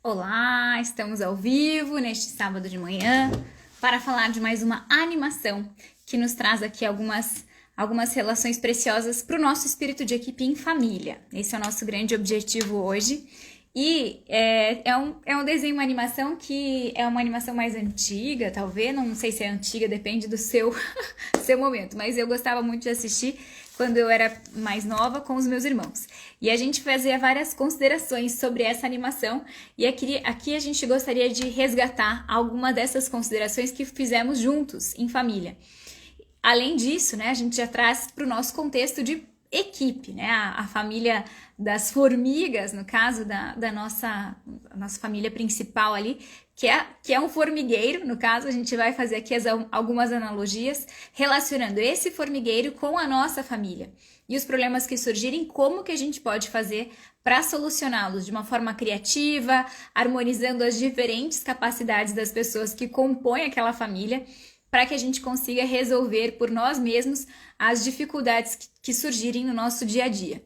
Olá, estamos ao vivo neste sábado de manhã para falar de mais uma animação que nos traz aqui algumas relações preciosas para o nosso espírito de equipe em família. Esse é o nosso grande objetivo hoje. E é um desenho, uma animação que é uma animação mais antiga, talvez, não sei se é antiga, depende do seu, seu momento, mas eu gostava muito de assistir quando eu era mais nova com os meus irmãos. E a gente fazia várias considerações sobre essa animação e aqui a gente gostaria de resgatar alguma dessas considerações que fizemos juntos, em família. Além disso, né, a gente já traz para o nosso contexto de equipe, né? A família das formigas, no caso da nossa família principal ali, que é um formigueiro, no caso, a gente vai fazer aqui algumas analogias relacionando esse formigueiro com a nossa família. E os problemas que surgirem, como que a gente pode fazer para solucioná-los de uma forma criativa, harmonizando as diferentes capacidades das pessoas que compõem aquela família, para que a gente consiga resolver por nós mesmos as dificuldades que surgirem no nosso dia a dia.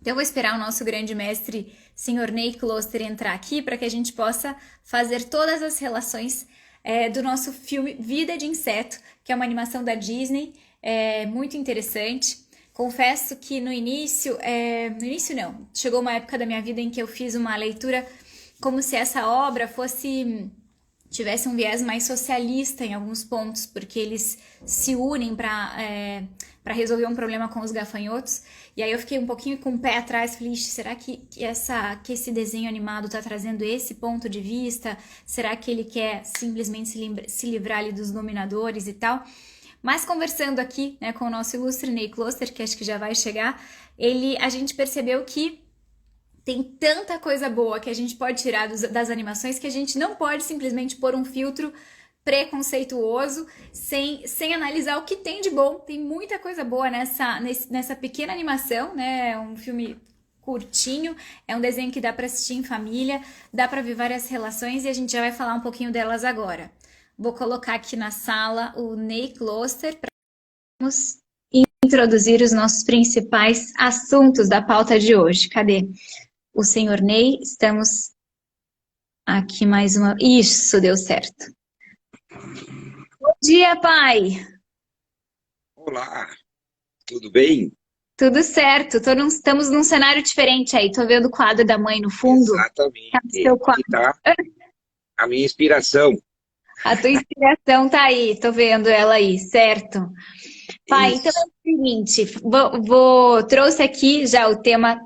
Então, eu vou esperar o nosso grande mestre, Sr. Ney Kloster, entrar aqui para que a gente possa fazer todas as relações do nosso filme Vida de Inseto, que é uma animação da Disney, muito interessante. Confesso que no início não, chegou uma época da minha vida em que eu fiz uma leitura como se essa obra tivesse um viés mais socialista em alguns pontos, porque eles se unem para resolver um problema com os gafanhotos. E aí eu fiquei um pouquinho com o pé atrás, falei, será que esse desenho animado está trazendo esse ponto de vista? Será que ele quer simplesmente se livrar ali dos dominadores e tal? Mas conversando aqui, né, com o nosso ilustre Ney Kloster, que acho que já vai chegar, a gente percebeu que tem tanta coisa boa que a gente pode tirar das animações que a gente não pode simplesmente pôr um filtro preconceituoso sem analisar o que tem de bom. Tem muita coisa boa nessa pequena animação, né? É um filme curtinho, é um desenho que dá para assistir em família, dá para ver várias relações e a gente já vai falar um pouquinho delas agora. Vou colocar aqui na sala o Ney Kloster para introduzir os nossos principais assuntos da pauta de hoje. Cadê? O senhor Ney, estamos aqui mais uma... Isso, deu certo. Bom dia, pai! Olá, tudo bem? Tudo certo, estamos num cenário diferente aí. Tô vendo o quadro da mãe no fundo. Tá no Exatamente. seu Aqui quadro. está a minha inspiração. A tua inspiração tá aí, tô vendo ela aí, certo? Pai, então é Isso. o seguinte, trouxe aqui já o tema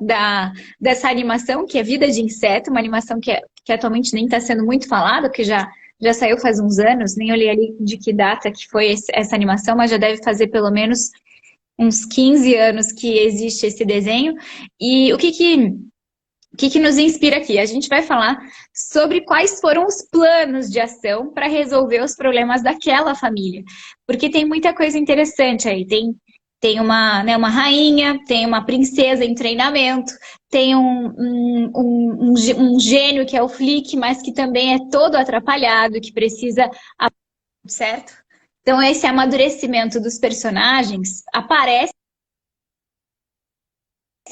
dessa animação, que é Vida de Inseto, uma animação que atualmente nem está sendo muito falada, porque já saiu faz uns anos, nem olhei ali de que data que foi essa animação, mas já deve fazer pelo menos uns 15 anos que existe esse desenho. E o que nos inspira aqui? A gente vai falar sobre quais foram os planos de ação para resolver os problemas daquela família. Porque tem muita coisa interessante aí. Tem uma rainha, tem uma princesa em treinamento, tem um gênio que é o Flick, mas que também é todo atrapalhado, que precisa... Certo? Então, esse amadurecimento dos personagens aparece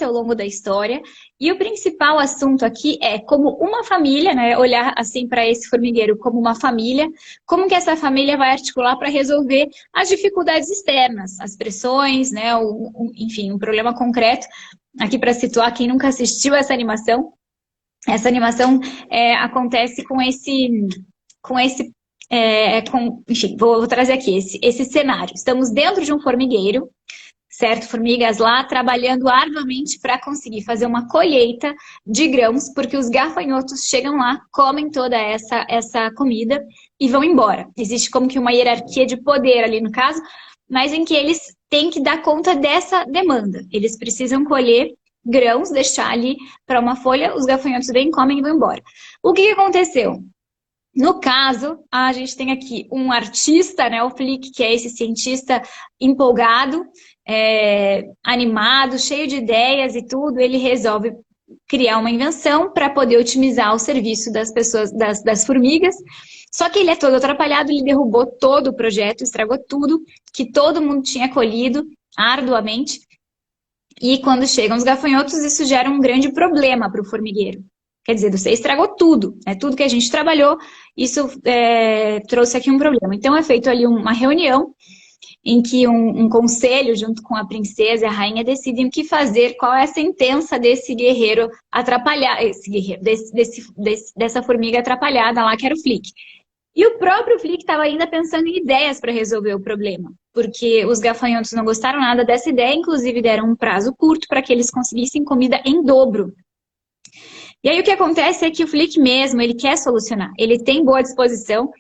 ao longo da história. E o principal assunto aqui é como uma família, né, olhar assim para esse formigueiro como uma família, como que essa família vai articular para resolver as dificuldades externas, as pressões, né, enfim, um problema concreto. Aqui para situar quem nunca assistiu essa animação acontece enfim, vou trazer aqui esse cenário. Estamos dentro de um formigueiro, certo? Formigas lá trabalhando arduamente para conseguir fazer uma colheita de grãos, porque os gafanhotos chegam lá, comem toda essa comida e vão embora. Existe como que uma hierarquia de poder ali no caso, mas em que eles têm que dar conta dessa demanda. Eles precisam colher grãos, deixar ali para uma folha, os gafanhotos vêm, comem e vão embora. O que aconteceu? No caso, a gente tem aqui um artista, né, o Flick, que é esse cientista empolgado, animado, cheio de ideias e tudo, ele resolve criar uma invenção para poder otimizar o serviço das pessoas, das formigas. Só que ele é todo atrapalhado, ele derrubou todo o projeto, estragou tudo que todo mundo tinha colhido arduamente. E quando chegam os gafanhotos, isso gera um grande problema para o formigueiro. Quer dizer, você estragou tudo, né? Tudo que a gente trabalhou, isso trouxe aqui um problema. Então é feito ali uma reunião em que um conselho, junto com a princesa e a rainha, decidem o que fazer, qual é a sentença desse guerreiro atrapalhar, esse guerreiro, dessa formiga atrapalhada lá, que era o Flick. E o próprio Flick estava ainda pensando em ideias para resolver o problema, porque os gafanhotos não gostaram nada dessa ideia, inclusive deram um prazo curto para que eles conseguissem comida em dobro. E aí o que acontece é que o Flick mesmo, ele quer solucionar, ele tem boa disposição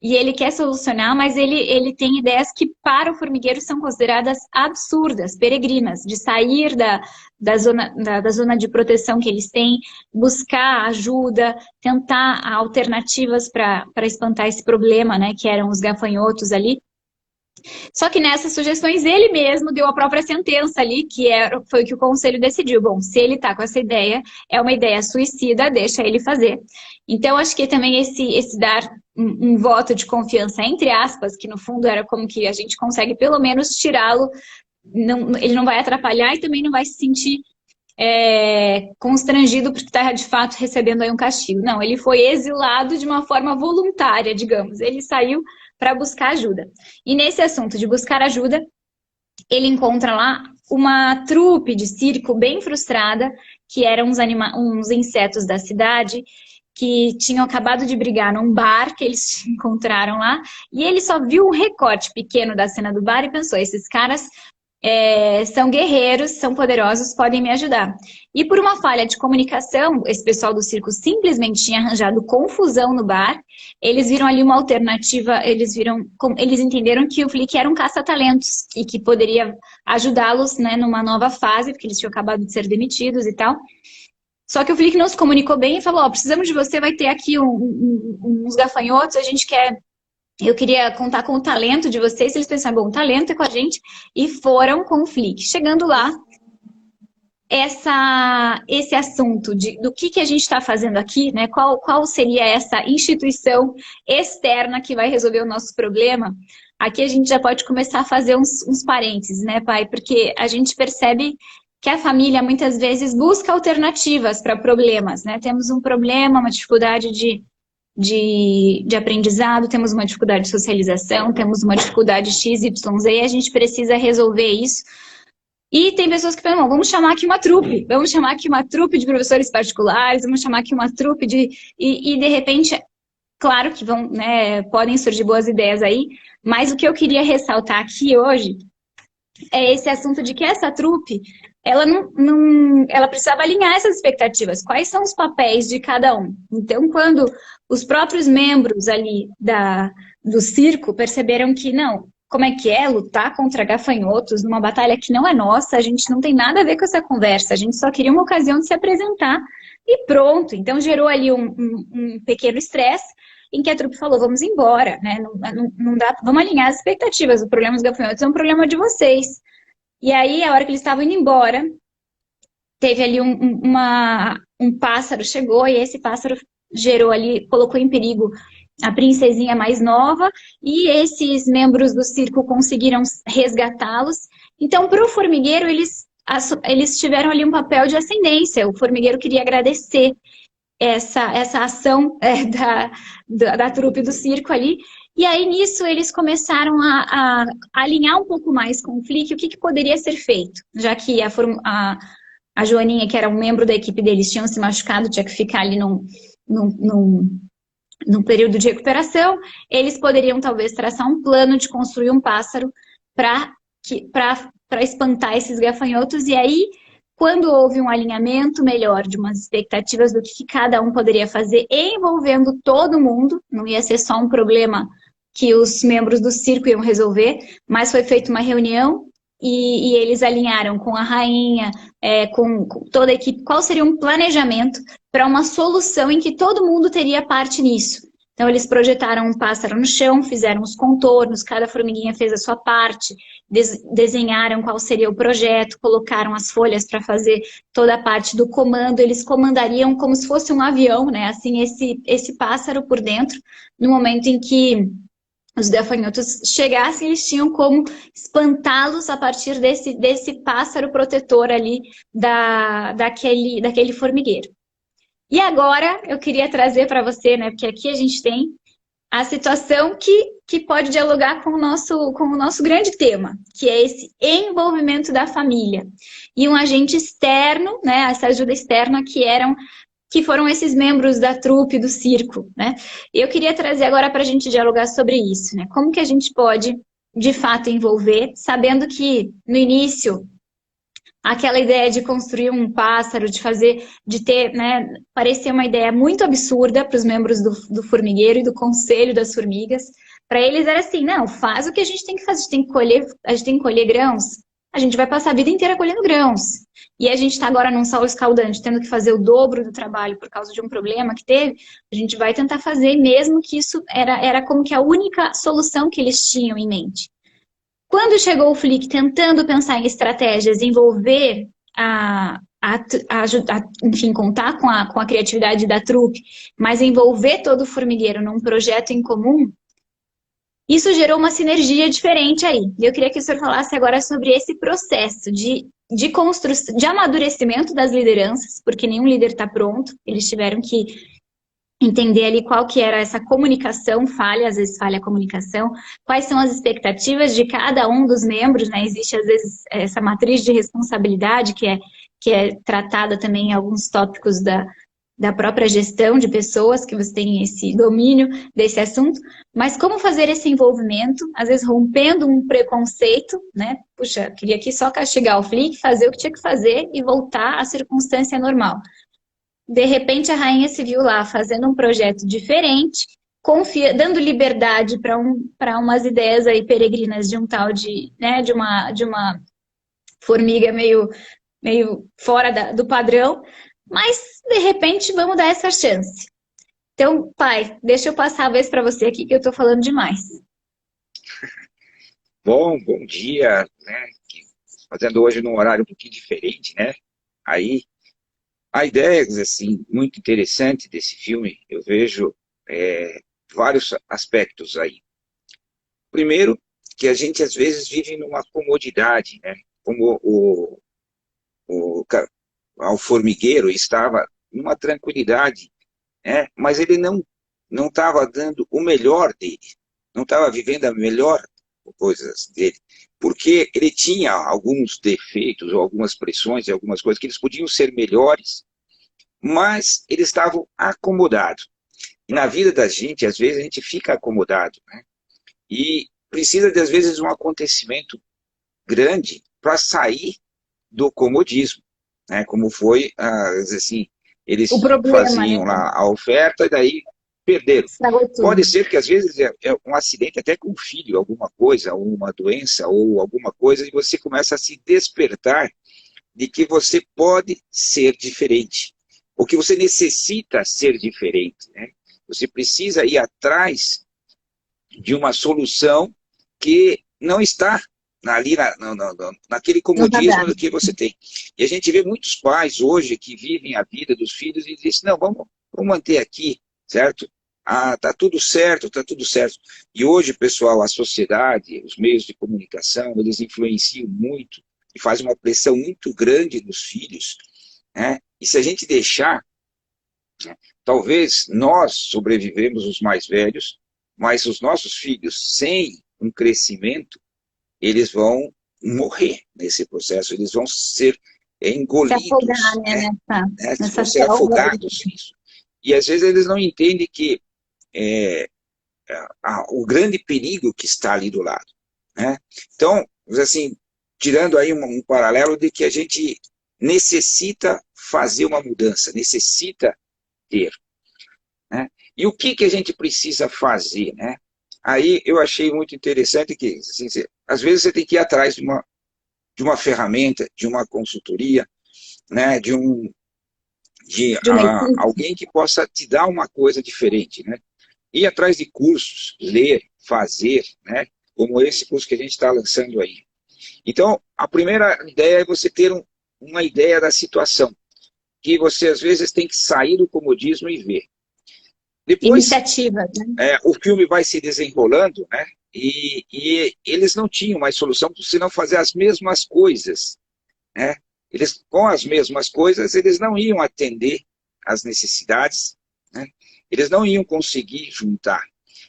e ele quer solucionar, mas ele tem ideias que para o formigueiro são consideradas absurdas, peregrinas, de sair da zona de proteção que eles têm, buscar ajuda, tentar alternativas para espantar esse problema, né, que eram os gafanhotos ali. Só que nessas sugestões ele mesmo deu a própria sentença ali, foi o que o conselho decidiu. Bom, se ele está com essa ideia, é uma ideia suicida, deixa ele fazer. Então, acho que também esse dar um voto de confiança, entre aspas, que no fundo era como que a gente consegue pelo menos tirá-lo, ele não vai atrapalhar e também não vai se sentir constrangido porque está de fato recebendo aí um castigo. Não, ele foi exilado de uma forma voluntária, digamos. Ele saiu para buscar ajuda. E nesse assunto de buscar ajuda, ele encontra lá uma trupe de circo bem frustrada, que eram uns insetos da cidade, que tinham acabado de brigar num bar que eles encontraram lá, e ele só viu um recorte pequeno da cena do bar e pensou, esses caras são guerreiros, são poderosos, podem me ajudar. E por uma falha de comunicação, esse pessoal do circo simplesmente tinha arranjado confusão no bar, eles viram ali uma alternativa, eles entenderam que o Flick era um caça-talentos e que poderia ajudá-los, né, numa nova fase, porque eles tinham acabado de ser demitidos e tal. Só que o Flick não se comunicou bem e falou, precisamos de você, vai ter aqui uns gafanhotos, eu queria contar com o talento de vocês. Eles pensaram, bom, o talento é com a gente. E foram com o Flick. Chegando lá, esse assunto do que a gente está fazendo aqui, né? Qual seria essa instituição externa que vai resolver o nosso problema? Aqui a gente já pode começar a fazer uns parênteses, né, pai? Porque a gente percebe que a família muitas vezes busca alternativas para problemas, né? Temos um problema, uma dificuldade de aprendizado, temos uma dificuldade de socialização, temos uma dificuldade XYZ, e a gente precisa resolver isso. E tem pessoas que falam, vamos chamar aqui uma trupe de professores particulares, vamos chamar aqui uma trupe e de repente, claro que podem surgir boas ideias aí, mas o que eu queria ressaltar aqui hoje é esse assunto de que essa trupe, ela precisava alinhar essas expectativas. Quais são os papéis de cada um? Então, quando os próprios membros ali do circo perceberam que não, como é que é lutar contra gafanhotos numa batalha que não é nossa, a gente não tem nada a ver com essa conversa, a gente só queria uma ocasião de se apresentar e pronto. Então, gerou ali um pequeno estresse em que a trupe falou, vamos embora, né? Não dá, vamos alinhar as expectativas, o problema dos gafanhotos é um problema de vocês. E aí, a hora que eles estavam indo embora, teve ali um pássaro, chegou, e esse pássaro gerou ali, colocou em perigo a princesinha mais nova, e esses membros do circo conseguiram resgatá-los. Então, para o formigueiro, eles tiveram ali um papel de ascendência. O formigueiro queria agradecer essa ação da trupe do circo ali. E aí, nisso, eles começaram a alinhar um pouco mais com o Flick o que poderia ser feito, já que a Joaninha, que era um membro da equipe deles, tinham se machucado, tinha que ficar ali num período de recuperação, eles poderiam talvez traçar um plano de construir um pássaro para espantar esses gafanhotos, e aí, quando houve um alinhamento melhor de umas expectativas do que cada um poderia fazer, envolvendo todo mundo, não ia ser só um problema que os membros do circo iam resolver, mas foi feita uma reunião e eles alinharam com a rainha, com toda a equipe, qual seria um planejamento para uma solução em que todo mundo teria parte nisso. Então, eles projetaram um pássaro no chão, fizeram os contornos, cada formiguinha fez a sua parte, desenharam qual seria o projeto, colocaram as folhas para fazer toda a parte do comando, eles comandariam como se fosse um avião, né? Assim, esse pássaro por dentro, no momento em que os gafanhotos chegassem, eles tinham como espantá-los a partir desse pássaro protetor ali daquele formigueiro. E agora eu queria trazer para você, né, porque aqui a gente tem a situação que pode dialogar com o nosso grande tema, que é esse envolvimento da família. E um agente externo, né, essa ajuda externa que foram esses membros da trupe, do circo, né? Eu queria trazer agora para a gente dialogar sobre isso, né? Como que a gente pode, de fato, envolver, sabendo que no início aquela ideia de construir um pássaro, de ter, né, parecia uma ideia muito absurda para os membros do formigueiro e do conselho das formigas. Para eles era assim, não, faz o que a gente tem que fazer, a gente tem que colher grãos, a gente vai passar a vida inteira colhendo grãos. E a gente está agora num sol escaldante, tendo que fazer o dobro do trabalho por causa de um problema que teve, a gente vai tentar fazer, mesmo que isso era como que a única solução que eles tinham em mente. Quando chegou o Flick tentando pensar em estratégias, envolver enfim, contar com a criatividade da trupe, mas envolver todo o formigueiro num projeto em comum, isso gerou uma sinergia diferente aí. E eu queria que o senhor falasse agora sobre esse processo de construção, de amadurecimento das lideranças, porque nenhum líder está pronto, eles tiveram que entender ali qual que era essa comunicação falha, às vezes falha a comunicação, quais são as expectativas de cada um dos membros, né? Existe, às vezes, essa matriz de responsabilidade que é tratada também em alguns tópicos da própria gestão de pessoas, que você tem esse domínio desse assunto, mas como fazer esse envolvimento, às vezes rompendo um preconceito, né? Puxa, queria aqui só castigar o Flick, fazer o que tinha que fazer e voltar à circunstância normal. De repente, a rainha se viu lá fazendo um projeto diferente, dando liberdade para umas ideias aí peregrinas de um tal de, né, de uma formiga meio fora do padrão, mas de repente vamos dar essa chance. Então, pai, deixa eu passar a vez para você aqui que eu estou falando demais. Bom dia, né? Fazendo hoje num horário um pouquinho diferente, né? Aí, a ideia, assim, muito interessante desse filme, eu vejo vários aspectos aí. Primeiro, que a gente às vezes vive numa comodidade, né? Como o formigueiro estava numa tranquilidade, né? Mas ele não estava dando o melhor dele, não estava vivendo a melhor coisas dele, porque ele tinha alguns defeitos, ou algumas pressões, e algumas coisas que eles podiam ser melhores, mas eles estavam acomodados. E na vida da gente, às vezes, a gente fica acomodado, né? E precisa, às vezes, de um acontecimento grande para sair do comodismo, né? Como foi, assim, eles faziam, né, lá a oferta e daí perderam. Pode ser que às vezes é um acidente até com um filho, alguma coisa, ou uma doença, ou alguma coisa, e você começa a se despertar de que você pode ser diferente, ou que você necessita ser diferente, né? Você precisa ir atrás de uma solução que não está ali naquele comodismo que você tem. E a gente vê muitos pais hoje que vivem a vida dos filhos e dizem, não, vamos manter aqui, certo? Tá tudo certo, tá tudo certo. E hoje, pessoal, a sociedade, os meios de comunicação, eles influenciam muito e fazem uma pressão muito grande nos filhos, né? E se a gente deixar, né, talvez nós sobrevivemos os mais velhos, mas os nossos filhos, sem um crescimento, eles vão morrer nesse processo, eles vão ser engolidos, se afogar, né? Vão ser afogados nisso. E às vezes eles não entendem que o grande perigo que está ali do lado, né? Então, assim, tirando aí um paralelo de que a gente necessita fazer uma mudança, necessita ter, né? E o que a gente precisa fazer, né? Aí eu achei muito interessante que, assim, às vezes você tem que ir atrás de uma ferramenta, de uma consultoria, né? De alguém que possa te dar uma coisa diferente, né? Ir atrás de cursos, ler, fazer, né? Como esse curso que a gente está lançando aí. Então, a primeira ideia é você ter uma ideia da situação, que você às vezes tem que sair do comodismo e ver. Depois, iniciativa, né? O filme vai se desenrolando, né? E eles não tinham mais solução senão fazer as mesmas coisas, né? Eles, com as mesmas coisas, eles não iam atender as necessidades, né? Eles não iam conseguir juntar.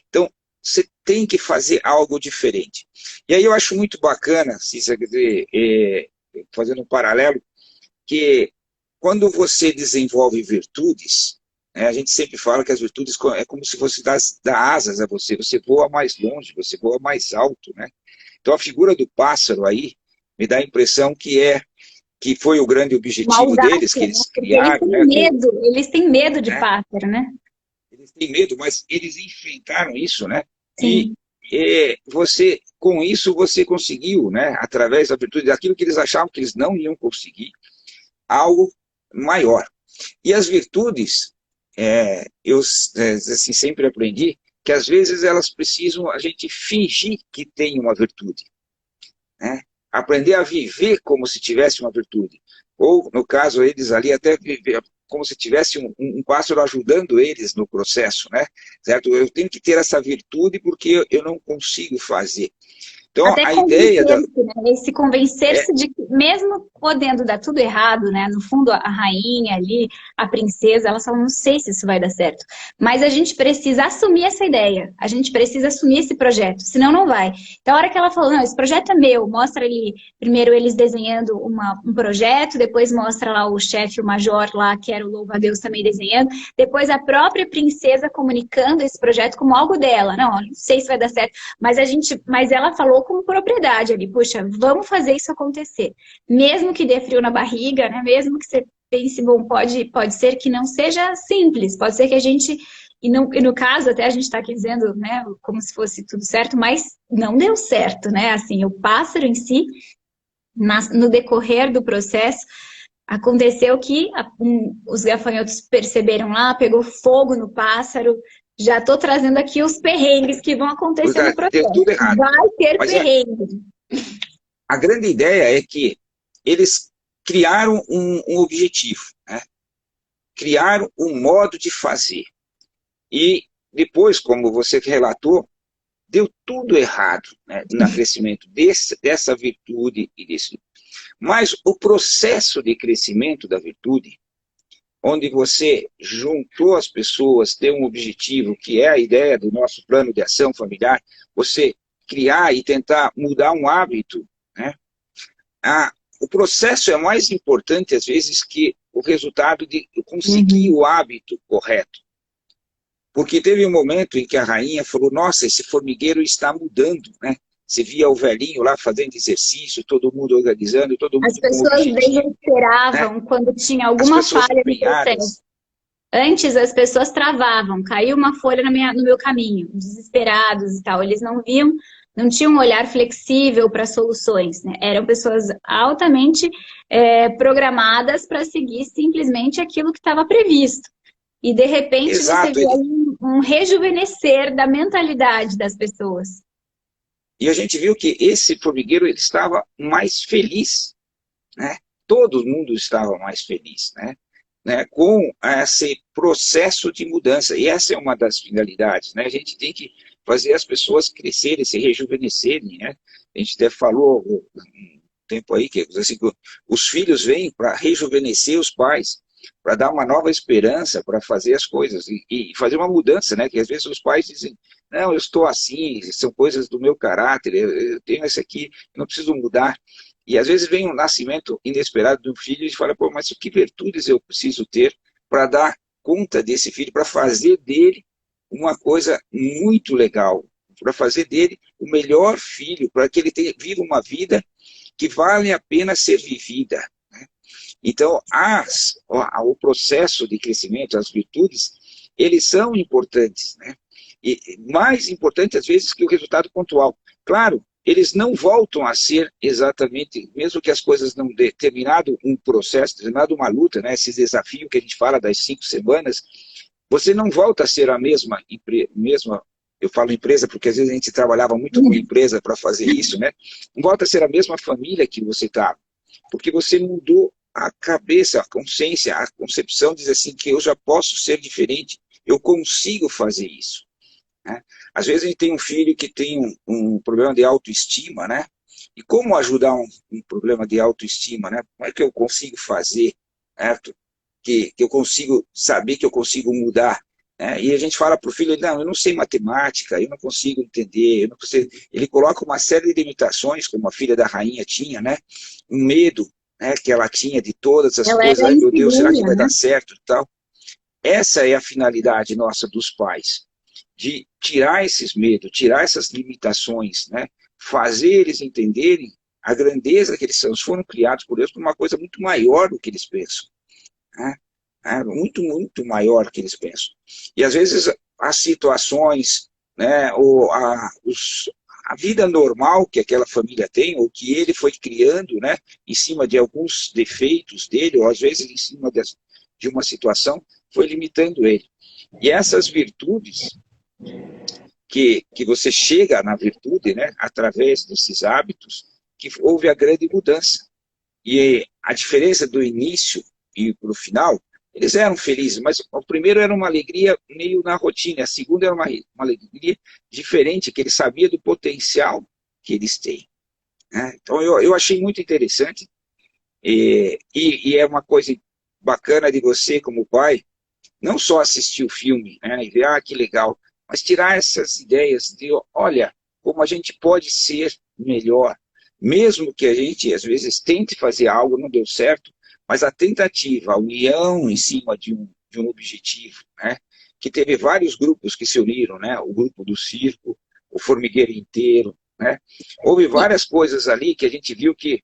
Então, você tem que fazer algo diferente. E aí eu acho muito bacana, Cícera, quer dizer, fazendo um paralelo, que quando você desenvolve virtudes, né, a gente sempre fala que as virtudes é como se fosse dar asas a você, você voa mais longe, você voa mais alto, né? Então a figura do pássaro aí me dá a impressão que foi o grande Uma objetivo audácia, deles, que né? eles Porque eles criaram, têm né? medo, eles têm medo de Né? pássaro, né? Eles têm medo, mas eles enfrentaram isso, né? E Sim. você, com isso, você conseguiu, né? Através da virtude daquilo que eles achavam que eles não iam conseguir, algo maior. E as virtudes, eu assim, sempre aprendi que às vezes elas precisam a gente fingir que tem uma virtude, né? Aprender a viver como se tivesse uma virtude. Ou, no caso, eles ali até viver como se tivesse um pássaro ajudando eles no processo, né? Certo? Eu tenho que ter essa virtude porque eu não consigo fazer. Então, Até a ideia convencer-se, né? Esse é convencer-se de que, mesmo podendo dar tudo errado, né? No fundo, a rainha ali, a princesa, elas falam, não sei se isso vai dar certo. Mas a gente precisa assumir essa ideia. A gente precisa assumir esse projeto, senão não vai. Então, a hora que ela falou, não, esse projeto é meu, mostra ali, primeiro eles desenhando um projeto, depois mostra lá o chefe, o major lá, que era o louva-a-Deus também desenhando, depois a própria princesa comunicando esse projeto como algo dela. Não, não sei se vai dar certo. Mas ela falou como propriedade ali, puxa, vamos fazer isso acontecer. Mesmo que dê frio na barriga, né? Mesmo que você pense, bom, pode ser que não seja simples, pode ser que a gente, e no caso, até a gente está aqui dizendo, né, como se fosse tudo certo, mas não deu certo, né? Assim, o pássaro em si, no decorrer do processo, aconteceu que os gafanhotos perceberam lá, pegou fogo no pássaro. Já estou trazendo aqui os perrengues que vão acontecer no deu processo. tudo errado. Vai ter Mas perrengue. a grande ideia é que eles criaram um objetivo, né? Criaram um modo de fazer. E depois, como você relatou, deu tudo errado, né, no crescimento dessa virtude e desse. Mas o processo de crescimento da virtude, onde você juntou as pessoas, tem um objetivo, que é a ideia do nosso plano de ação familiar, você criar e tentar mudar um hábito, né? O processo é mais importante, às vezes, que o resultado de conseguir o hábito correto. Porque teve um momento em que a rainha falou, nossa, esse formigueiro está mudando, né? Você via o velhinho lá fazendo exercício, todo mundo organizando, todo As mundo com pessoas objetivo, né? desesperavam quando tinha As alguma pessoas falha no processo. empenhadas. Antes as pessoas travavam, caiu uma folha no meu caminho, desesperados e tal. Eles não viam, não tinham um olhar flexível para soluções, né? Eram pessoas altamente programadas para seguir simplesmente aquilo que estava previsto. E de repente você Exato. vê aí um rejuvenescer da mentalidade das pessoas. E a gente viu que esse formigueiro ele estava mais feliz, né? Todo mundo estava mais feliz, né? Com esse processo de mudança. E essa é uma das finalidades, né? A gente tem que fazer as pessoas crescerem, se rejuvenescerem, né? A gente até falou um tempo aí que assim, os filhos vêm para rejuvenescer os pais, para dar uma nova esperança, para fazer as coisas e fazer uma mudança, né? Que às vezes os pais dizem, não, eu estou assim, são coisas do meu caráter, eu tenho isso aqui, eu não preciso mudar. E às vezes vem um nascimento inesperado de um filho e fala, pô, mas que virtudes eu preciso ter para dar conta desse filho, para fazer dele uma coisa muito legal, para fazer dele o melhor filho, para que ele viva uma vida que vale a pena ser vivida. Então, o processo de crescimento, as virtudes, eles são importantes, né? E mais importante, às vezes, que o resultado pontual. Claro, eles não voltam a ser exatamente, mesmo que as coisas não dê terminado um processo, terminado uma luta, né? Esse desafio que a gente fala das 5 semanas, você não volta a ser a mesma, eu falo empresa porque às vezes a gente trabalhava muito com empresa para fazer isso, né? Não volta a ser a mesma família que você estava, porque você mudou a cabeça, a consciência, a concepção diz assim que eu já posso ser diferente, eu consigo fazer isso, né? Às vezes a gente tem um filho que tem um problema de autoestima, né? E como ajudar um problema de autoestima, né? Como é que eu consigo fazer, certo? que eu consigo saber que eu consigo mudar. Né? E a gente fala para o filho, não, eu não sei matemática, eu não consigo entender, eu não consigo... Ele coloca uma série de limitações, como a filha da rainha tinha, né? Um medo, né, que ela tinha de todas as Ela coisas, era ai meu Deus, será que insegura, vai né? dar certo e tal? Essa é a finalidade nossa dos pais, de tirar esses medos, tirar essas limitações, né? Fazer eles entenderem a grandeza que eles são. Eles foram criados por Deus por uma coisa muito maior do que eles pensam. Né? Muito, muito maior do que eles pensam. E às vezes as situações, né, ou a vida normal que aquela família tem, ou que ele foi criando, né, em cima de alguns defeitos dele, ou às vezes em cima de uma situação, foi limitando ele. E essas virtudes, que você chega na virtude, né, através desses hábitos, que houve a grande mudança. E a diferença do início e para o final, eles eram felizes, mas o primeiro era uma alegria meio na rotina, a segunda era uma alegria diferente, que ele sabia do potencial que eles têm. Né? Então eu achei muito interessante, e é uma coisa bacana de você, como pai, não só assistir o filme, né, e ver, que legal, mas tirar essas ideias de, olha, como a gente pode ser melhor, mesmo que a gente, às vezes, tente fazer algo, não deu certo, mas a tentativa, a união em cima de um objetivo, né, que teve vários grupos que se uniram, né, o grupo do circo, o formigueiro inteiro, né, houve E, várias coisas ali que a gente viu que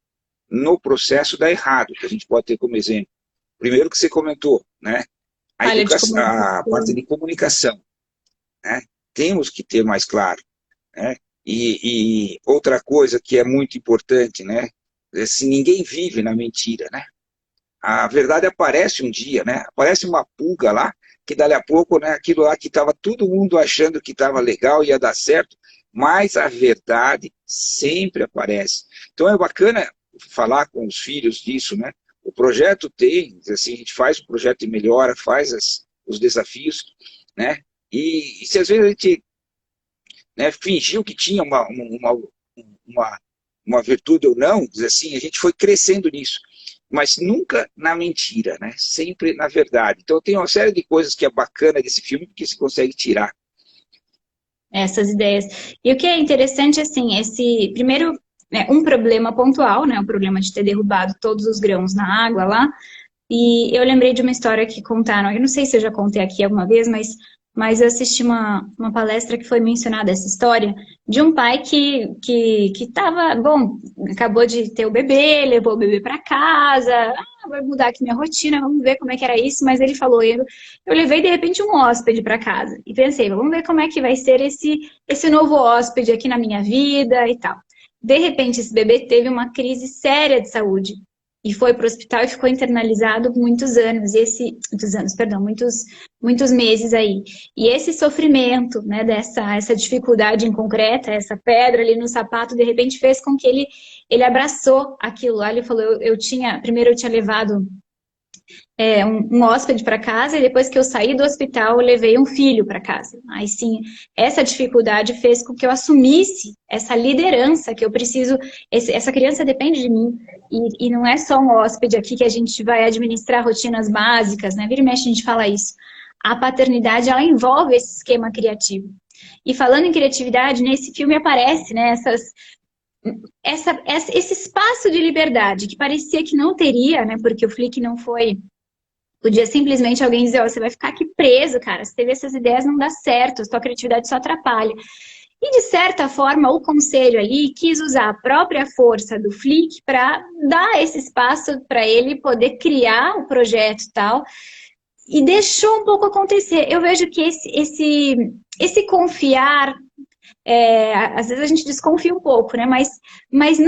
no processo dá errado, que a gente pode ter como exemplo. Primeiro que você comentou, né, falha de a parte comunicação. de comunicação, né? Temos que ter mais claro, né? E outra coisa que é muito importante, né? É se ninguém vive na mentira, né? A verdade aparece um dia, né? Aparece uma pulga lá, que dali a pouco, né, aquilo lá que estava todo mundo achando que estava legal, ia dar certo, mas a verdade sempre aparece. Então é bacana falar com os filhos disso, né? O projeto tem, assim, a gente faz o projeto de melhora, faz os desafios, né? E se às vezes a gente, né, fingiu que tinha uma, uma virtude ou não, diz assim, a gente foi crescendo nisso, mas nunca na mentira, né? Sempre na verdade. Então tem uma série de coisas que é bacana desse filme que se consegue tirar. Essas ideias. E o que é interessante, assim, esse primeiro, né, um problema pontual, né, o problema de ter derrubado todos os grãos na água lá, e eu lembrei de uma história que contaram, eu não sei se eu já contei aqui alguma vez, mas eu assisti uma palestra que foi mencionada essa história de um pai que tava, bom, acabou de ter o bebê, levou o bebê para casa, vai mudar aqui minha rotina, vamos ver como é que era isso, mas ele falou, eu levei de repente um hóspede para casa, e pensei, vamos ver como é que vai ser esse novo hóspede aqui na minha vida e tal. De repente, esse bebê teve uma crise séria de saúde, e foi para o hospital e ficou internalizado muitos meses aí. E esse sofrimento, né, essa dificuldade em concreta, essa pedra ali no sapato, de repente fez com que ele abraçou aquilo lá. Ele falou, primeiro eu tinha levado um hóspede para casa e depois que eu saí do hospital, eu levei um filho para casa. Aí sim, essa dificuldade fez com que eu assumisse essa liderança que eu preciso. Essa criança depende de mim e não é só um hóspede aqui que a gente vai administrar rotinas básicas, né? Vira e mexe a gente fala isso. A paternidade, ela envolve esse esquema criativo. E falando em criatividade, nesse filme aparece, né, esse espaço de liberdade que parecia que não teria, né, porque o Flick não foi. Podia simplesmente alguém dizer, você vai ficar aqui preso, cara, se teve essas ideias não dá certo, sua criatividade só atrapalha. E, de certa forma, o conselho ali quis usar a própria força do Flick para dar esse espaço para ele poder criar o projeto e tal, e deixou um pouco acontecer. Eu vejo que esse confiar, às vezes a gente desconfia um pouco, né? Mas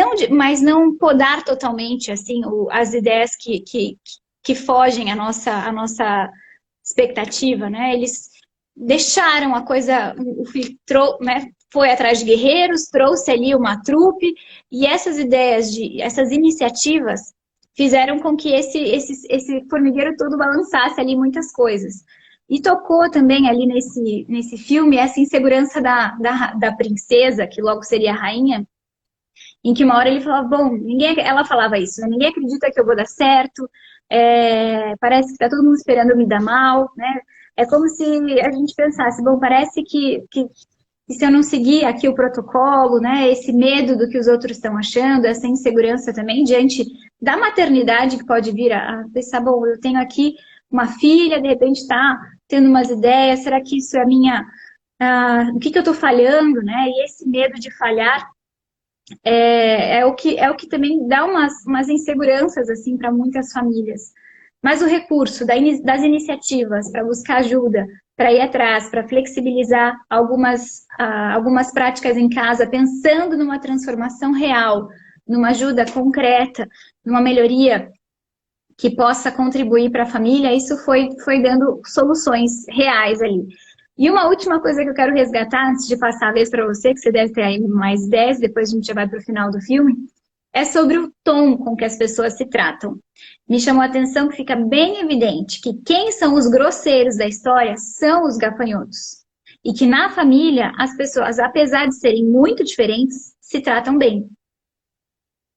não podar totalmente assim as ideias que fogem à nossa expectativa, né? Eles deixaram a coisa, o filtro, né? Foi atrás de guerreiros, trouxe ali uma trupe, e essas ideias, essas iniciativas fizeram com que esse formigueiro todo balançasse ali muitas coisas. E tocou também ali nesse filme essa insegurança da princesa, que logo seria a rainha, em que uma hora ele falava, bom, ela falava isso, né? Ninguém acredita que eu vou dar certo, parece que está todo mundo esperando eu me dar mal, né? É como se a gente pensasse, bom, parece que se eu não seguir aqui o protocolo, né? Esse medo do que os outros estão achando, essa insegurança também diante da maternidade que pode vir a pensar, bom, eu tenho aqui uma filha, de repente está tendo umas ideias, será que isso é a minha... o que eu estou falhando, né? E esse medo de falhar é o que também dá umas inseguranças assim para muitas famílias. Mas o recurso das iniciativas para buscar ajuda, para ir atrás, para flexibilizar algumas práticas em casa, pensando numa transformação real, numa ajuda concreta, numa melhoria que possa contribuir para a família, isso foi dando soluções reais ali. E uma última coisa que eu quero resgatar, antes de passar a vez para você, que você deve ter aí mais 10, depois a gente já vai para o final do filme, é sobre o tom com que as pessoas se tratam. Me chamou a atenção que fica bem evidente que quem são os grosseiros da história são os gafanhotos. E que na família, as pessoas, apesar de serem muito diferentes, se tratam bem.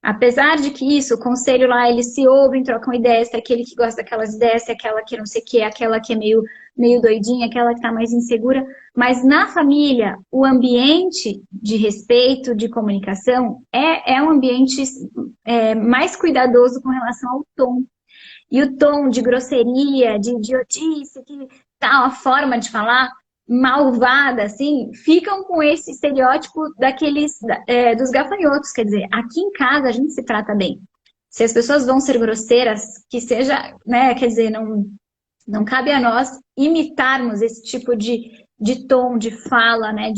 Apesar de que isso, o conselho lá, eles se ouvem, trocam ideias, tem aquele que gosta daquelas ideias, tem aquela que não sei o que, aquela que é meio doidinha, aquela que está mais insegura. Mas na família, o ambiente de respeito, de comunicação, é um ambiente mais cuidadoso com relação ao tom. E o tom de grosseria, de idiotice, que tal, a forma de falar malvada, assim, ficam com esse estereótipo dos gafanhotos. Quer dizer, aqui em casa a gente se trata bem. Se as pessoas vão ser grosseiras, que seja, né, quer dizer, não cabe a nós imitarmos esse tipo de tom, de fala, né,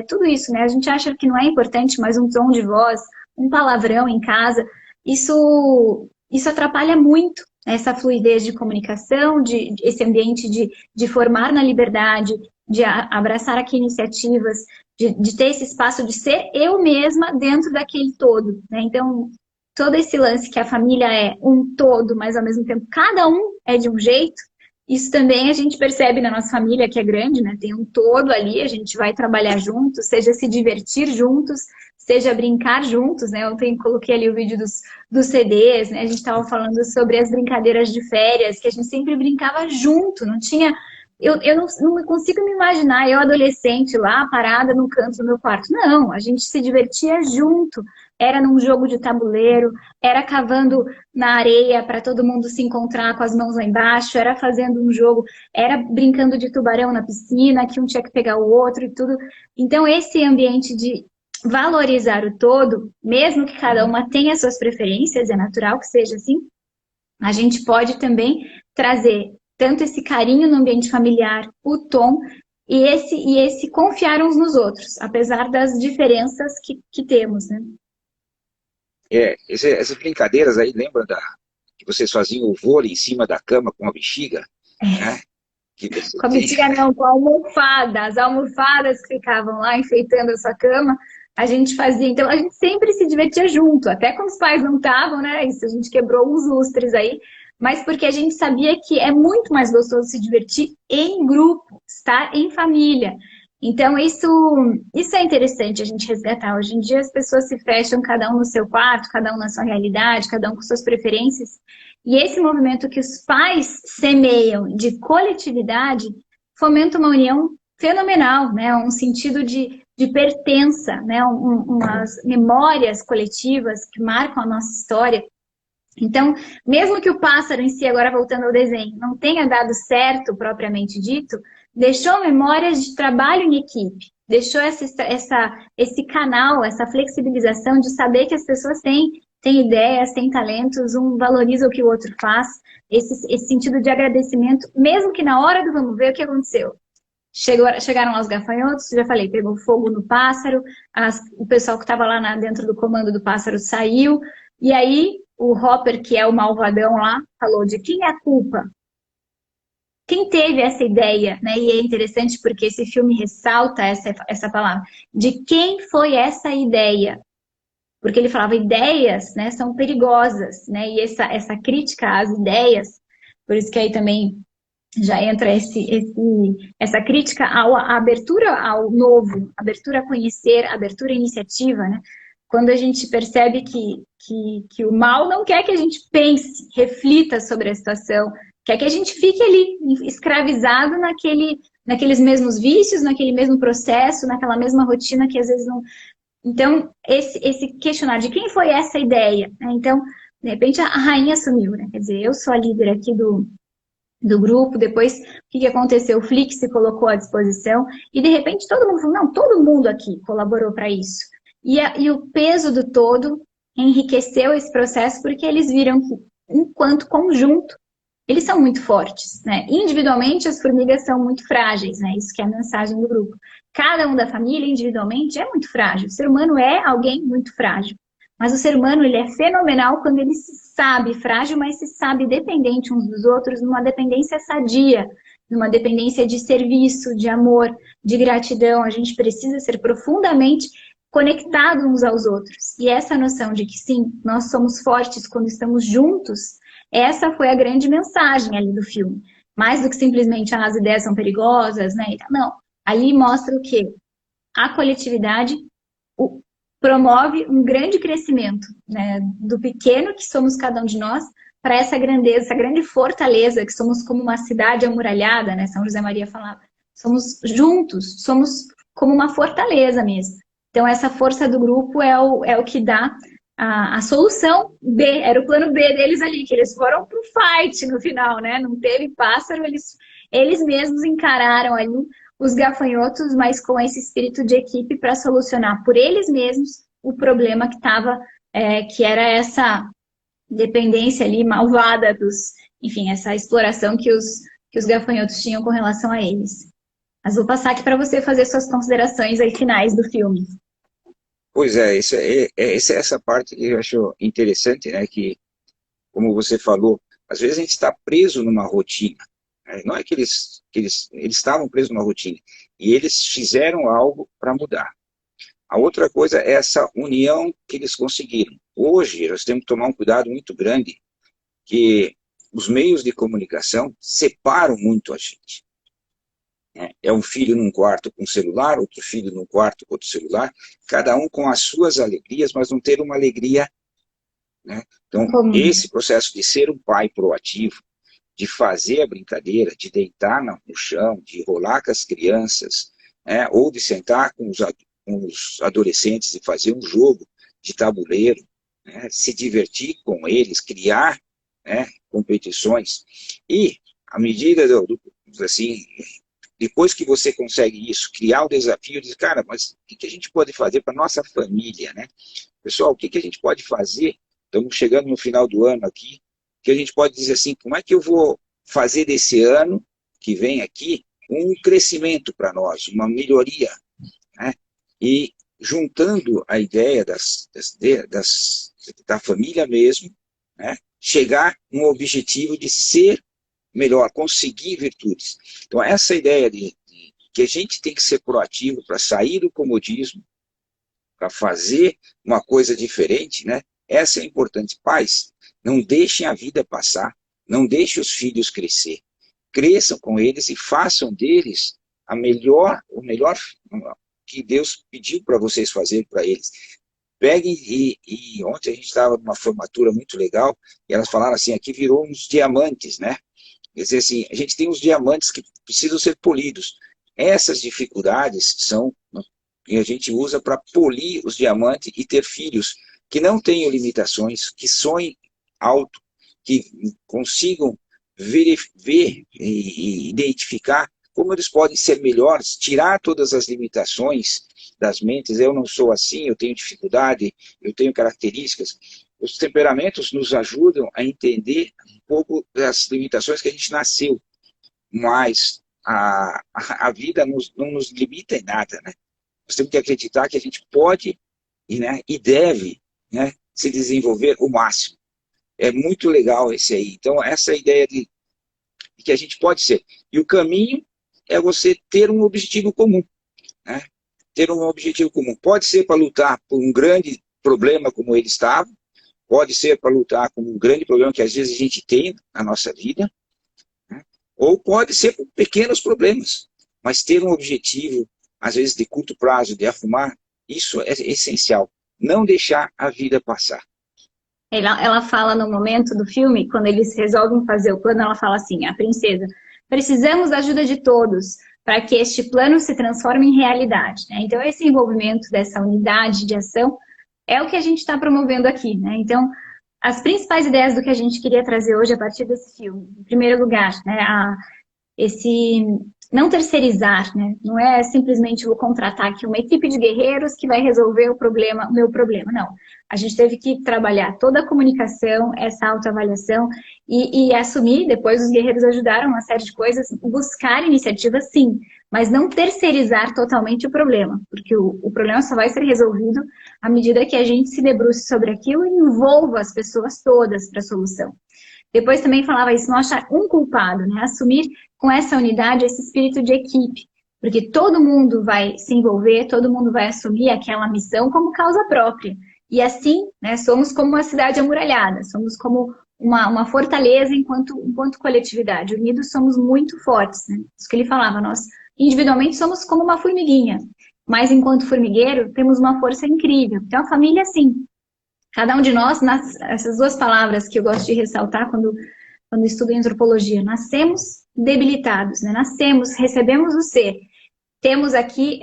tudo isso, né? A gente acha que não é importante, mas um tom de voz, um palavrão em casa, isso atrapalha muito essa fluidez de comunicação, esse ambiente de formar na liberdade, de abraçar aqui iniciativas, de ter esse espaço de ser eu mesma dentro daquele todo, né? Então, todo esse lance que a família é um todo, mas ao mesmo tempo cada um é de um jeito, isso também a gente percebe na nossa família, que é grande, né? Tem um todo ali, a gente vai trabalhar juntos, seja se divertir juntos, seja brincar juntos, né? Ontem coloquei ali o vídeo dos CDs, né? A gente estava falando sobre as brincadeiras de férias, que a gente sempre brincava junto, não tinha... Eu não consigo me imaginar, eu adolescente lá, parada no canto do meu quarto. Não, a gente se divertia junto. Era num jogo de tabuleiro, era cavando na areia para todo mundo se encontrar com as mãos lá embaixo, era fazendo um jogo, era brincando de tubarão na piscina, que um tinha que pegar o outro e tudo. Então, esse ambiente de valorizar o todo, mesmo que cada uma tenha suas preferências, é natural que seja assim, a gente pode também trazer tanto esse carinho no ambiente familiar, o tom, e esse confiar uns nos outros, apesar das diferenças que temos, né? Essas brincadeiras aí, lembra que vocês faziam o vôlei em cima da cama com a bexiga? Né? Com a bexiga não, com a almofada. As almofadas que ficavam lá enfeitando a sua cama, a gente fazia. Então, a gente sempre se divertia junto, até quando os pais não estavam, né? Isso, a gente quebrou uns lustres aí, mas porque a gente sabia que é muito mais gostoso se divertir em grupo, estar em família. Então, isso é interessante a gente resgatar. Hoje em dia, as pessoas se fecham, cada um no seu quarto, cada um na sua realidade, cada um com suas preferências. E esse movimento que os pais semeiam de coletividade fomenta uma união fenomenal, né? Um sentido de pertença, né? Umas memórias coletivas que marcam a nossa história. Então, mesmo que o pássaro em si, agora voltando ao desenho, não tenha dado certo propriamente dito, deixou memórias de trabalho em equipe, deixou esse canal, essa flexibilização de saber que as pessoas têm ideias, têm talentos, um valoriza o que o outro faz, esse sentido de agradecimento, mesmo que na hora do vamos ver o que aconteceu. Chegaram lá os gafanhotos, já falei, pegou fogo no pássaro, o pessoal que estava lá dentro do comando do pássaro saiu, e aí o Hopper, que é o malvadão lá, falou de quem é a culpa? Quem teve essa ideia, né? E é interessante porque esse filme ressalta essa palavra. De quem foi essa ideia? Porque ele falava ideias, né, são perigosas, né? E essa crítica às ideias, por isso que aí também já entra essa crítica à abertura ao novo, abertura a conhecer, abertura à iniciativa, né? quando a gente percebe que o mal não quer que a gente pense, reflita sobre a situação, quer que a gente fique ali escravizado naqueles mesmos vícios, naquele mesmo processo, naquela mesma rotina que às vezes não. Então, esse questionar de quem foi essa ideia, né? Então, de repente, a rainha assumiu, né? Quer dizer, eu sou a líder aqui do grupo, depois o que aconteceu? O Flick se colocou à disposição e de repente todo mundo falou, não, todo mundo aqui colaborou para isso. E o peso do todo enriqueceu esse processo porque eles viram que, enquanto conjunto, eles são muito fortes, né? Individualmente, as formigas são muito frágeis, né? Isso que é a mensagem do grupo. Cada um da família, individualmente, é muito frágil. O ser humano é alguém muito frágil. Mas o ser humano, ele é fenomenal quando ele se sabe frágil, mas se sabe dependente uns dos outros, numa dependência sadia, numa dependência de serviço, de amor, de gratidão. A gente precisa ser profundamente conectados uns aos outros. E essa noção de que, sim, nós somos fortes quando estamos juntos, essa foi a grande mensagem ali do filme. Mais do que simplesmente, as ideias são perigosas, né? Não, ali mostra o quê? A coletividade promove um grande crescimento, né, do pequeno que somos cada um de nós para essa grandeza, essa grande fortaleza que somos como uma cidade amuralhada, né? São José Maria falava. Somos juntos, somos como uma fortaleza mesmo. Então essa força do grupo é o que dá a solução B, era o plano B deles ali, que eles foram pro fight no final, né? Não teve pássaro, eles mesmos encararam ali os gafanhotos, mas com esse espírito de equipe para solucionar por eles mesmos o problema que estava, que era essa dependência ali malvada enfim, essa exploração que os gafanhotos tinham com relação a eles. Mas vou passar aqui para você fazer suas considerações aí finais do filme. Pois é, essa parte que eu acho interessante, né? Que, como você falou, às vezes a gente está preso numa rotina. Né? Não é que eles estavam presos numa rotina. E eles fizeram algo para mudar. A outra coisa é essa união que eles conseguiram. Hoje, nós temos que tomar um cuidado muito grande, que os meios de comunicação separam muito a gente. É um filho num quarto com celular, outro filho num quarto com outro celular, cada um com as suas alegrias, mas não ter uma alegria. Né? Então, esse processo de ser um pai proativo, de fazer a brincadeira, de deitar no chão, de rolar com as crianças, né? Ou de sentar com os adolescentes e fazer um jogo de tabuleiro, né? Se divertir com eles, criar, né, competições. E, à medida assim, depois que você consegue isso, criar o desafio, diz, cara, mas o que a gente pode fazer para a nossa família, né? Pessoal, o que a gente pode fazer? Estamos chegando no final do ano aqui, que a gente pode dizer assim, como é que eu vou fazer desse ano que vem aqui um crescimento para nós, uma melhoria, né? E juntando a ideia da família mesmo, né? Chegar num objetivo de ser melhor, conseguir virtudes. Então, essa ideia de que a gente tem que ser proativo para sair do comodismo, para fazer uma coisa diferente, né? Essa é importante. Pais, não deixem a vida passar, não deixem os filhos crescer. Cresçam com eles e façam deles o melhor que Deus pediu para vocês fazerem para eles. Peguem e ontem a gente estava numa formatura muito legal e elas falaram assim, aqui virou uns diamantes, né? Quer dizer assim, a gente tem uns diamantes que precisam ser polidos. Essas dificuldades são que a gente usa para polir os diamantes e ter filhos que não tenham limitações, que sonhem alto, que consigam ver e identificar como eles podem ser melhores, tirar todas as limitações das mentes. Eu não sou assim, eu tenho dificuldade, eu tenho características. Os temperamentos nos ajudam a entender um pouco das limitações que a gente nasceu, mas a vida não nos limita em nada, né? Nós temos que acreditar que a gente pode e deve, né, se desenvolver o máximo. É muito legal esse aí. Então, essa ideia de que a gente pode ser. E o caminho é você ter um objetivo comum. Né? Ter um objetivo comum. Pode ser para lutar por um grande problema como ele estava, pode ser para lutar com um grande problema que às vezes a gente tem na nossa vida, né? Ou pode ser por pequenos problemas, mas ter um objetivo, às vezes de curto prazo, de arrumar, isso é essencial. não deixar a vida passar. Ela fala no momento do filme, quando eles resolvem fazer o plano, ela fala assim, a princesa, precisamos da ajuda de todos para que este plano se transforme em realidade, né? Então, esse envolvimento dessa unidade de ação é o que a gente está promovendo aqui, né? Então, as principais ideias do que a gente queria trazer hoje a partir desse filme. Em primeiro lugar, né, esse não terceirizar, né? Não é simplesmente vou contratar aqui uma equipe de guerreiros que vai resolver o meu problema, não. A gente teve que trabalhar toda a comunicação, essa autoavaliação e assumir, depois os guerreiros ajudaram uma série de coisas, buscar iniciativas sim, mas não terceirizar totalmente o problema, porque o problema só vai ser resolvido à medida que a gente se debruce sobre aquilo e envolva as pessoas todas para a solução. Depois também falava isso, não achar um culpado, né? Assumir com essa unidade esse espírito de equipe, porque todo mundo vai se envolver, todo mundo vai assumir aquela missão como causa própria. E assim, né, somos como uma cidade amuralhada, somos como uma fortaleza enquanto coletividade. Unidos somos muito fortes, né? Isso que ele falava, nós individualmente somos como uma formiguinha, mas enquanto formigueiro temos uma força incrível. Então a família, assim, cada um de nós, essas duas palavras que eu gosto de ressaltar quando estudo em antropologia, nascemos debilitados, né? Nascemos, recebemos o ser. Temos aqui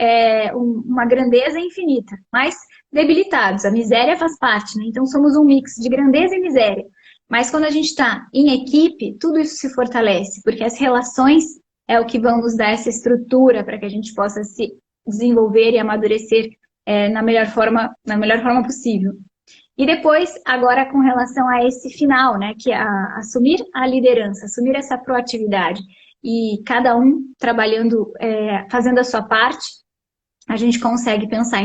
uma grandeza infinita, mas debilitados. A miséria faz parte, né? Então somos um mix de grandeza e miséria. Mas quando a gente está em equipe, tudo isso se fortalece, porque as relações é o que vão nos dar essa estrutura para que a gente possa se desenvolver e amadurecer na melhor forma possível. E depois, agora com relação a esse final, né, que é assumir a liderança, assumir essa proatividade e cada um trabalhando, fazendo a sua parte, a gente consegue pensar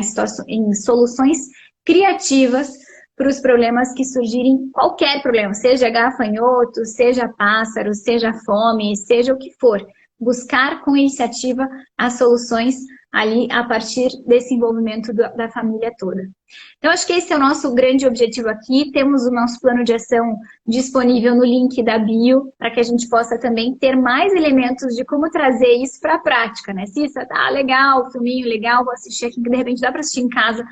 em soluções criativas para os problemas que surgirem, qualquer problema, seja gafanhoto, seja pássaro, seja fome, seja o que for. Buscar com iniciativa as soluções ali a partir desse envolvimento da família toda. Então, acho que esse é o nosso grande objetivo aqui. Temos o nosso plano de ação disponível no link da bio, para que a gente possa também ter mais elementos de como trazer isso para a prática, né? Se isso tá legal, filminho legal, vou assistir aqui, que de repente dá para assistir em casa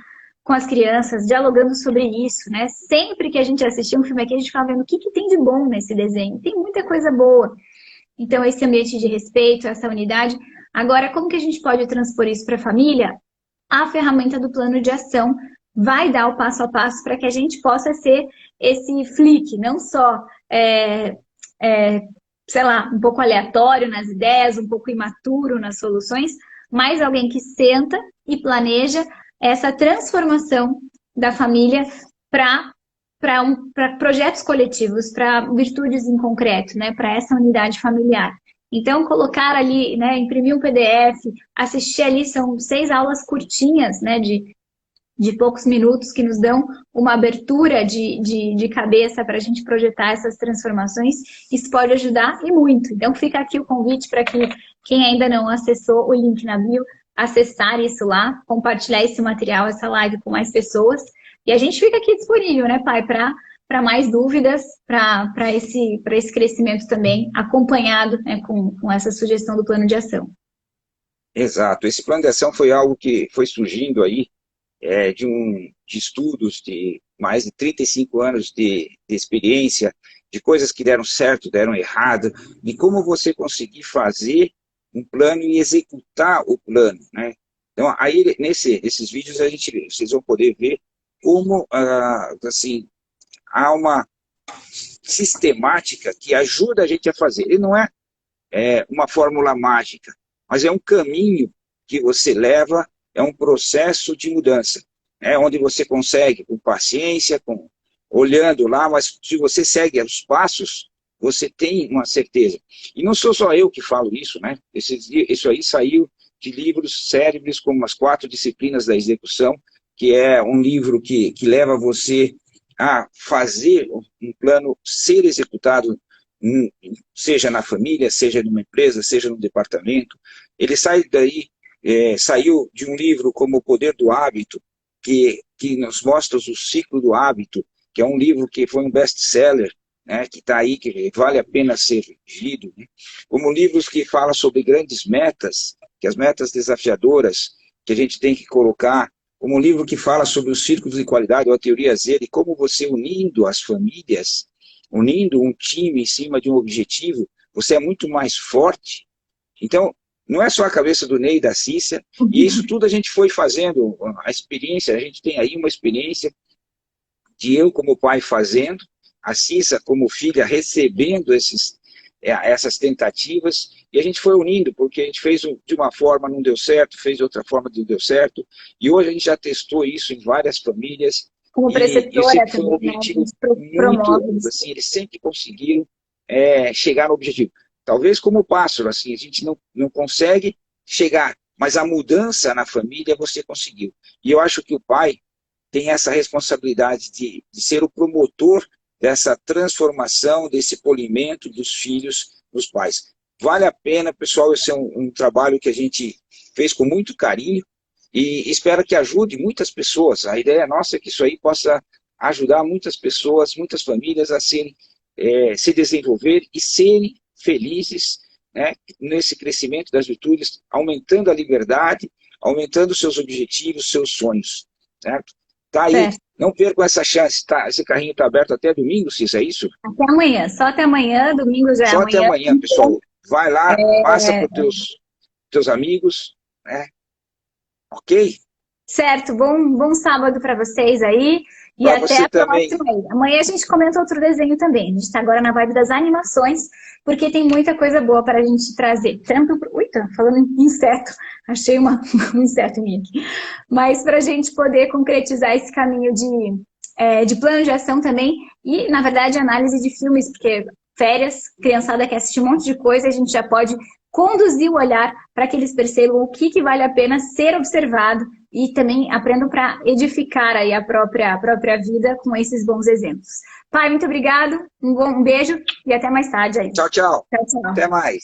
com as crianças, dialogando sobre isso, né? Sempre que a gente assistir um filme aqui, a gente fica vendo o que tem de bom nesse desenho. Tem muita coisa boa. Então, esse ambiente de respeito, essa unidade. Agora, como que a gente pode transpor isso para a família? A ferramenta do plano de ação vai dar o passo a passo para que a gente possa ser esse flick, não só, sei lá, um pouco aleatório nas ideias, um pouco imaturo nas soluções, mas alguém que senta e planeja essa transformação da família para projetos coletivos, para virtudes em concreto, né, para essa unidade familiar. Então, colocar ali, né, imprimir um PDF, assistir ali, são 6 aulas curtinhas, né, de poucos minutos, que nos dão uma abertura de cabeça para a gente projetar essas transformações. Isso pode ajudar e muito. Então, fica aqui o convite para que quem ainda não acessou o link na bio, acessar isso lá, compartilhar esse material, essa live com mais pessoas. E a gente fica aqui disponível, né, pai, para mais dúvidas, para esse crescimento também, acompanhado, né, com essa sugestão do plano de ação. Exato. Esse plano de ação foi algo que foi surgindo aí de estudos de mais de 35 anos de experiência, de coisas que deram certo, deram errado, de como você conseguir fazer um plano e executar o plano, né? Então, aí, nesses vídeos, vocês vão poder ver como, assim, há uma sistemática que ajuda a gente a fazer. Ele não é uma fórmula mágica, mas é um caminho que você leva, é um processo de mudança, onde você consegue, com paciência, olhando lá, mas se você segue os passos, você tem uma certeza. E não sou só eu que falo isso, né? Isso aí saiu de livros célebres como As 4 Disciplinas da Execução, que é um livro que leva você a fazer um plano ser executado, seja na família, seja numa empresa, seja no departamento. Ele saiu de um livro como O Poder do Hábito, que nos mostra o ciclo do hábito, que é um livro que foi um best-seller, né, que está aí, que vale a pena ser lido, né? Como livros que falam sobre grandes metas, que as metas desafiadoras que a gente tem que colocar, como um livro que fala sobre os círculos de qualidade, ou a teoria Z, e como você unindo as famílias, unindo um time em cima de um objetivo, você é muito mais forte. Então, não é só a cabeça do Ney e da Cissa, e isso tudo a gente foi fazendo, a experiência, a gente tem aí uma experiência de eu como pai fazendo, a Cissa como filha recebendo essas tentativas, e a gente foi unindo, porque a gente fez de uma forma, não deu certo, fez de outra forma, não deu certo, e hoje a gente já testou isso em várias famílias, Como e sempre preceptora foi um também, né? objetivo Promove muito, isso. assim, eles sempre conseguiram chegar no objetivo. Talvez como o pássaro, assim, a gente não consegue chegar, mas a mudança na família você conseguiu. E eu acho que o pai tem essa responsabilidade de ser o promotor dessa transformação, desse polimento dos filhos nos pais. Vale a pena, pessoal, esse é um trabalho que a gente fez com muito carinho e espero que ajude muitas pessoas. A ideia nossa é que isso aí possa ajudar muitas pessoas, muitas famílias a se desenvolver e serem felizes, né, nesse crescimento das virtudes, aumentando a liberdade, aumentando seus objetivos, seus sonhos, certo? Tá aí, Certo. não percam essa chance, tá? Esse carrinho está aberto até domingo, Cissa, é isso? Até amanhã, só até amanhã, domingo já é Só até amanhã. amanhã, pessoal. Vai lá, passa É, para os teus amigos, né? Ok? certo, bom sábado para vocês aí e Para até você a também. próxima aí. Amanhã a gente comenta outro desenho também. A gente está agora na vibe das animações, porque tem muita coisa boa para a gente trazer. Tanto ui, tô falando em inseto, achei um inseto em mim aqui. Mas para a gente poder concretizar esse caminho de plano de ação também e, na verdade, análise de filmes, porque férias, criançada quer assistir um monte de coisa, a gente já pode conduzir o olhar para que eles percebam o que vale a pena ser observado e também aprendam para edificar aí a própria vida com esses bons exemplos. Pai, muito obrigado, um beijo e até mais tarde aí. Tchau, tchau. Tchau, tchau. Até mais.